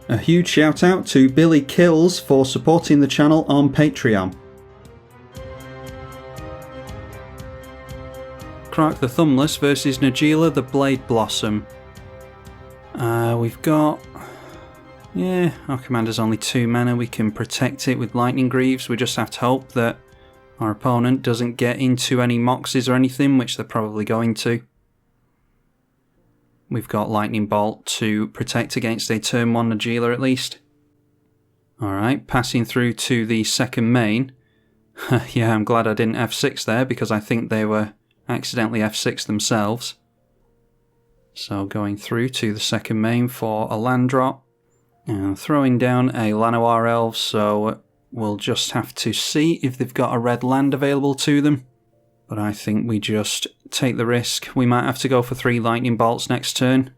A huge shout out to Billy Kills for supporting the channel on Patreon. Krark the Thumbless versus Najeela the Blade Blossom. We've got... yeah, our commander's only 2 mana. We can protect it with Lightning Greaves. We just have to hope that our opponent doesn't get into any Moxes or anything, which they're probably going to. We've got Lightning Bolt to protect against a turn 1 Najeela at least. Alright, passing through to the second main. Yeah, I'm glad I didn't F6 there because I think they were accidentally F6 themselves. So going through to the second main for a land drop. And throwing down a Llanowar Elf, so we'll just have to see if they've got a red land available to them. But I think we just take the risk. We might have to go for 3 Lightning Bolts next turn.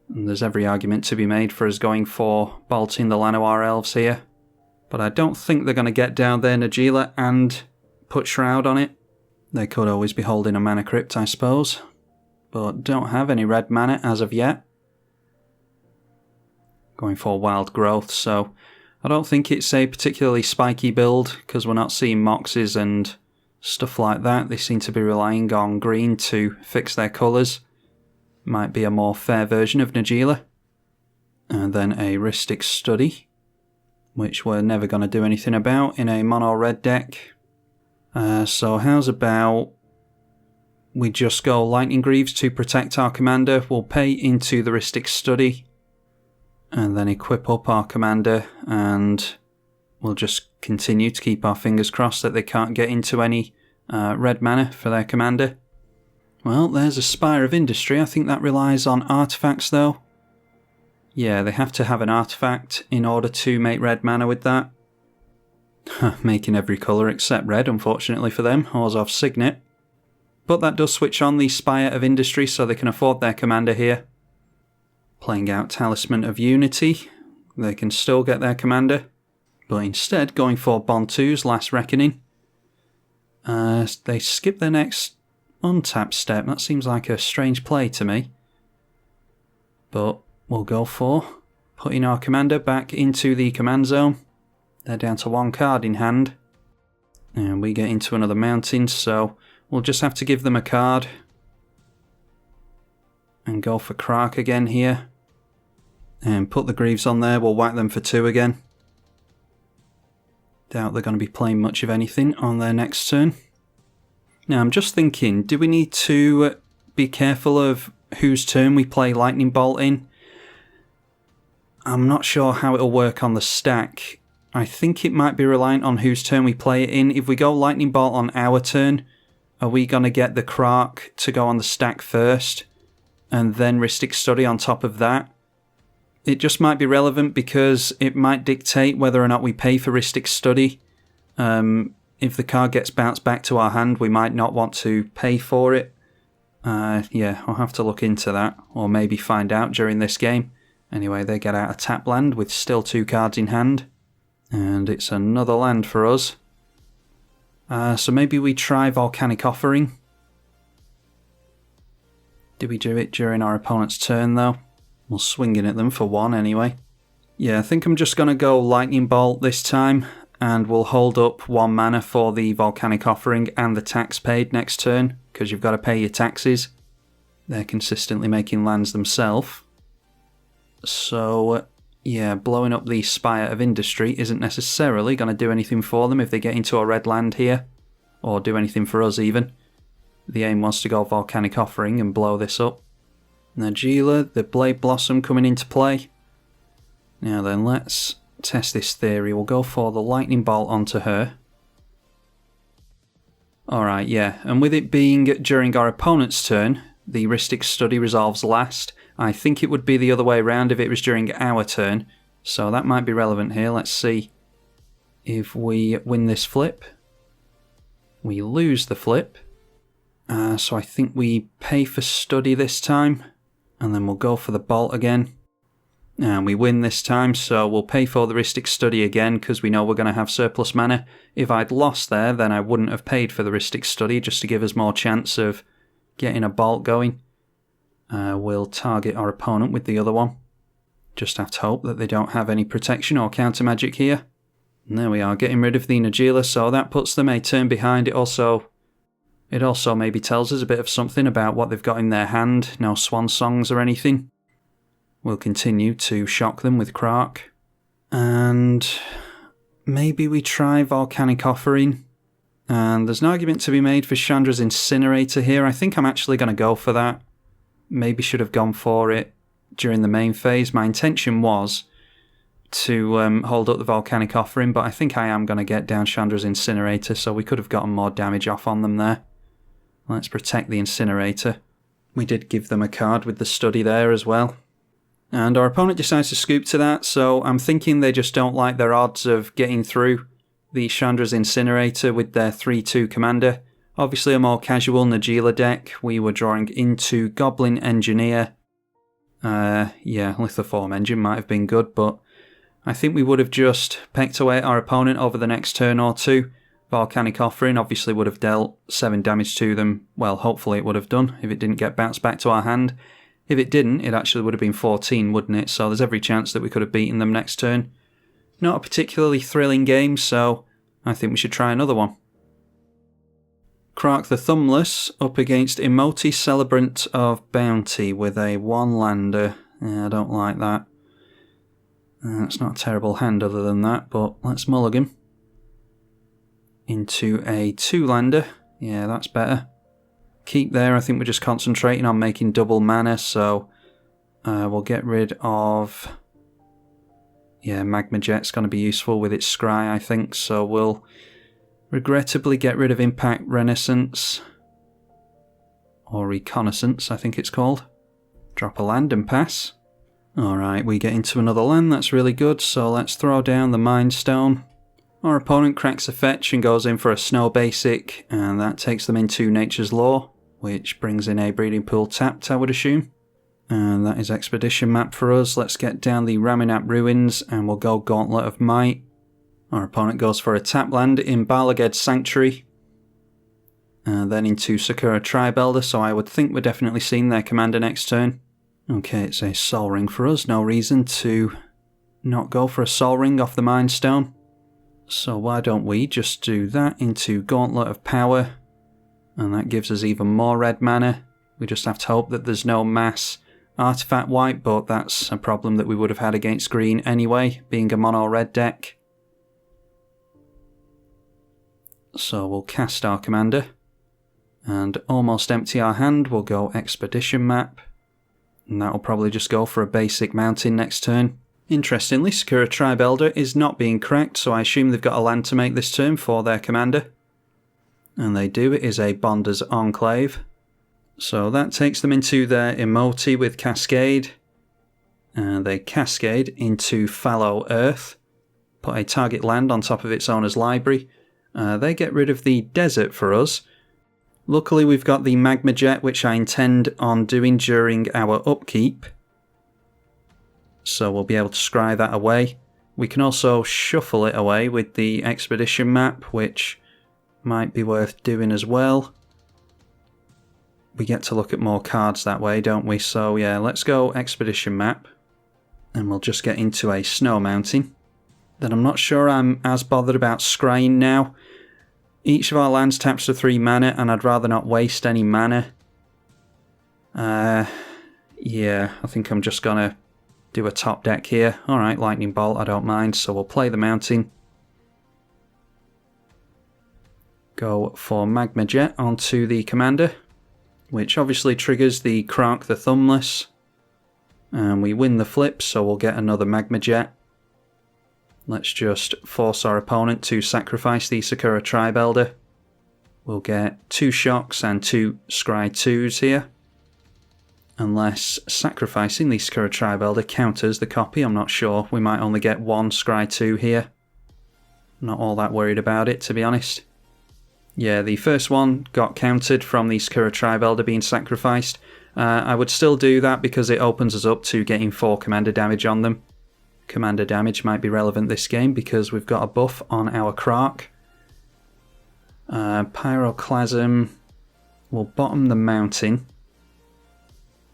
And there's every argument to be made for us going for bolting the Llanowar Elves here. But I don't think they're going to get down there Najeela and put Shroud on it. They could always be holding a Mana Crypt, I suppose. But don't have any red mana as of yet. Going for Wild Growth, so I don't think it's a particularly spiky build because we're not seeing Moxes and stuff like that. They seem to be relying on green to fix their colours. Might be a more fair version of Najeela. And then a Rhystic Study, which we're never going to do anything about in a mono red deck. So how's about we just go Lightning Greaves to protect our commander. We'll pay into the Rhystic Study and then equip up our commander, and we'll just continue to keep our fingers crossed that they can't get into any red mana for their commander. Well, there's a Spire of Industry. I think that relies on artifacts though. Yeah, they have to have an artifact in order to make red mana with that. Making every colour except red, unfortunately for them. Orzhov's Signet. But that does switch on the Spire of Industry so they can afford their commander here. Playing out Talisman of Unity. They can still get their commander. But instead going for Bontu's Last Reckoning. They skip their next untap step. That seems like a strange play to me. But we'll go for putting our commander back into the command zone. They're down to 1 card in hand. And we get into another mountain, so we'll just have to give them a card. And go for Krark again here. And put the Greaves on there, we'll whack them for 2 again. Doubt they're going to be playing much of anything on their next turn. Now I'm just thinking, do we need to be careful of whose turn we play Lightning Bolt in? I'm not sure how it'll work on the stack. I think it might be reliant on whose turn we play it in. If we go Lightning Bolt on our turn, are we going to get the Krark to go on the stack first and then Rhystic Study on top of that? It just might be relevant because it might dictate whether or not we pay for Rhystic Study. If the card gets bounced back to our hand, we might not want to pay for it. Yeah, I'll have to look into that, or maybe find out during this game. Anyway, they get out a tap land with still 2 cards in hand. And it's another land for us. So maybe we try Volcanic Offering. Do we do it during our opponent's turn though? We'll swing in at them for 1 anyway. Yeah, I think I'm just going to go Lightning Bolt this time. And we'll hold up 1 mana for the Volcanic Offering and the tax paid next turn. Because you've got to pay your taxes. They're consistently making lands themselves. So... yeah, blowing up the Spire of Industry isn't necessarily going to do anything for them if they get into a red land here. Or do anything for us even. The aim was to go Volcanic Offering and blow this up. Najeela, the Blade Blossom coming into play. Now then, let's test this theory. We'll go for the Lightning Bolt onto her. Alright, yeah, and with it being during our opponent's turn, the Rhystic Study resolves last. I think it would be the other way around if it was during our turn, so that might be relevant here. Let's see if we win this flip. We lose the flip. So I think we pay for study this time, and then we'll go for the bolt again. And we win this time, so we'll pay for the Rhystic Study again because we know we're going to have surplus mana. If I'd lost there, then I wouldn't have paid for the Rhystic Study just to give us more chance of getting a bolt going. We'll target our opponent with the other one. Just have to hope that they don't have any protection or counter magic here. And there we are, getting rid of the Najeela, so that puts them a turn behind. It also maybe tells us a bit of something about what they've got in their hand. No swan songs or anything. We'll continue to shock them with Krark. And maybe we try Volcanic Offering. And there's an argument to be made for Chandra's Incinerator here. I think I'm actually going to go for that. Maybe should have gone for it during the main phase. My intention was to hold up the Volcanic Offering, but I think I am going to get down Chandra's Incinerator, so we could have gotten more damage off on them there. Let's protect the Incinerator. We did give them a card with the Study there as well. And our opponent decides to scoop to that, so I'm thinking they just don't like their odds of getting through the Chandra's Incinerator with their 3-2 commander. Obviously a more casual Najeela deck. We were drawing into Goblin Engineer. Yeah, Lithoform Engine might have been good, but I think we would have just pecked away at our opponent over the next turn or two. Volcanic Offering obviously would have dealt 7 damage to them. Well, hopefully it would have done if it didn't get bounced back to our hand. If it didn't, it actually would have been 14, wouldn't it? So there's every chance that we could have beaten them next turn. Not a particularly thrilling game, so I think we should try another one. Krark the Thumbless up against Imoti, Celebrant of Bounty with a 1-lander. Yeah, I don't like that. It's not a terrible hand other than that, but let's mulligan. Into a 2-lander. Yeah, that's better. Keep there, I think we're just concentrating on making double mana, so we'll get rid of... Yeah, Magma Jet's going to be useful with its scry, I think, so we'll regrettably get rid of Impact Renaissance. Or Reconnaissance, I think it's called. Drop a land and pass. Alright, we get into another land, that's really good, so let's throw down the Mind Stone. Our opponent cracks a fetch and goes in for a Snow Basic, and that takes them into Nature's Law, which brings in a Breeding Pool tapped, I would assume. And that is Expedition Map for us. Let's get down the Raminap Ruins, and we'll go Gauntlet of Might. Our opponent goes for a tap land in Balaged Sanctuary. And then into Sakura Tribalkai, so I would think we're definitely seeing their commander next turn. Okay, it's a Soul Ring for us. No reason to not go for a Soul Ring off the Mind Stone. So why don't we just do that into Gauntlet of Power. And that gives us even more red mana. We just have to hope that there's no mass artifact wipe, but that's a problem that we would have had against green anyway, being a mono red deck. So we'll cast our commander. And almost empty our hand, we'll go Expedition Map. And that'll probably just go for a basic mountain next turn. Interestingly, Sakura Tribalkai is not being cracked, so I assume they've got a land to make this turn for their commander. And they do. It is a Bonder's Enclave. So that takes them into their Imoti with Cascade. And they Cascade into Fallow Earth. Put a target land on top of its owner's library. They get rid of the desert for us. Luckily we've got the Magma Jet, which I intend on doing during our upkeep. So we'll be able to scry that away. We can also shuffle it away with the Expedition Map, which might be worth doing as well. We get to look at more cards that way, don't we? So yeah, let's go Expedition Map. And we'll just get into a Snow Mountain. Then I'm not sure I'm as bothered about scrying now. Each of our lands taps for 3 mana, and I'd rather not waste any mana. Yeah, I think I'm just gonna do a top deck here. Alright, Lightning Bolt, I don't mind, so we'll play the Mountain. Go for Magma Jet onto the commander, which obviously triggers the Krark the Thumbless. And we win the flip, so we'll get another Magma Jet. Let's just force our opponent to sacrifice the Sakura Tribalkai. We'll get 2 shocks and 2 scry 2s here. Unless sacrificing the Sakura Tribalkai counters the copy, I'm not sure. We might only get 1 scry 2 here. Not all that worried about it, to be honest. Yeah, the first one got countered from the Sakura Tribe Elder being sacrificed. I would still do that because it opens us up to getting 4 commander damage on them. Commander damage might be relevant this game because we've got a buff on our Krark. Pyroclasm will bottom the mountain.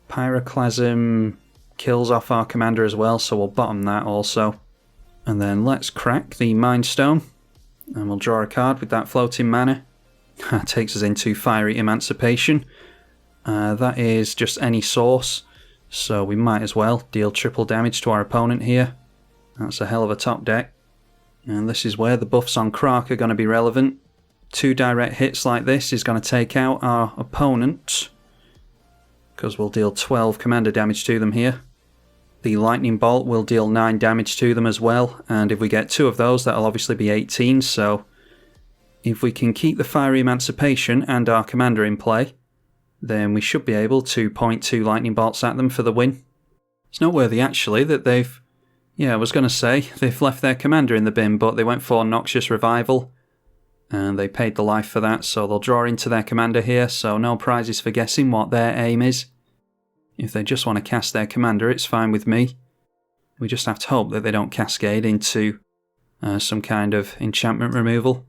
Pyroclasm kills off our commander as well, so we'll bottom that also. And then let's crack the Mind Stone. And we'll draw a card with that floating mana. That takes us into Fiery Emancipation. That is just any source, so we might as well deal triple damage to our opponent here. That's a hell of a top deck. And this is where the buffs on Krark are going to be relevant. 2 direct hits like this is going to take out our opponent, because we'll deal 12 commander damage to them here. The Lightning Bolt will deal 9 damage to them as well, and if we get 2 of those, that'll obviously be 18, so if we can keep the Fiery Emancipation and our commander in play, then we should be able to point 2 Lightning Bolts at them for the win. It's noteworthy actually that they've, I was going to say, they've left their commander in the bin, but they went for Noxious Revival, and they paid the life for that, so they'll draw into their commander here, so no prizes for guessing what their aim is. If they just want to cast their commander, it's fine with me. We just have to hope that they don't cascade into some kind of enchantment removal.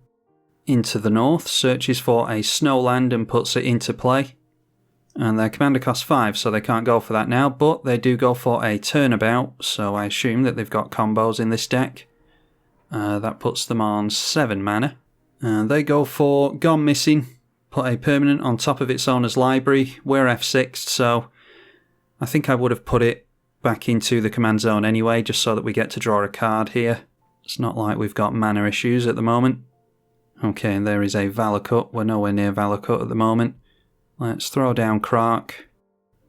Into the north, searches for a snowland and puts it into play. And their commander costs 5, so they can't go for that now, but they do go for a turnabout, so I assume that they've got combos in this deck. That puts them on 7 mana. And they go for Gone Missing, put a permanent on top of its owner's library. We're F6'd, so I think I would have put it back into the command zone anyway, just so that we get to draw a card here. It's not like we've got mana issues at the moment. Okay, and there is a Valakut. We're nowhere near Valakut at the moment. Let's throw down Krark,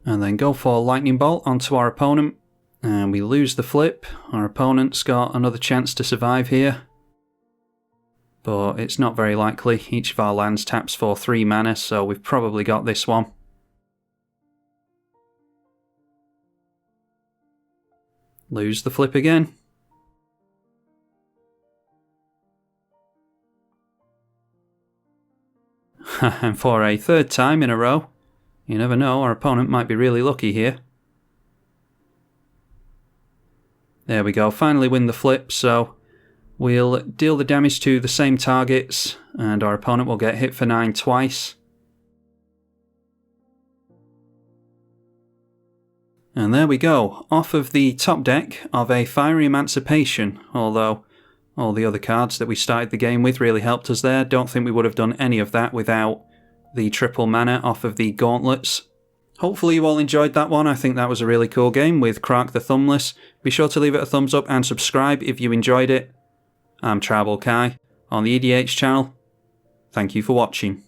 and then go for Lightning Bolt onto our opponent. And we lose the flip. Our opponent's got another chance to survive here, but it's not very likely. Each of our lands taps for 3 mana, so we've probably got this one. Lose the flip again. And for a 3rd time in a row, you never know, our opponent might be really lucky here. There we go, finally win the flip, so we'll deal the damage to the same targets, and our opponent will get hit for 9 twice. And there we go, off of the top deck of a Fiery Emancipation, although all the other cards that we started the game with really helped us there. Don't think we would have done any of that without the triple mana off of the Gauntlets. Hopefully you all enjoyed that one. I think that was a really cool game with Krark the Thumbless. Be sure to leave it a thumbs up and subscribe if you enjoyed it. I'm tribalkai on the EDH channel. Thank you for watching.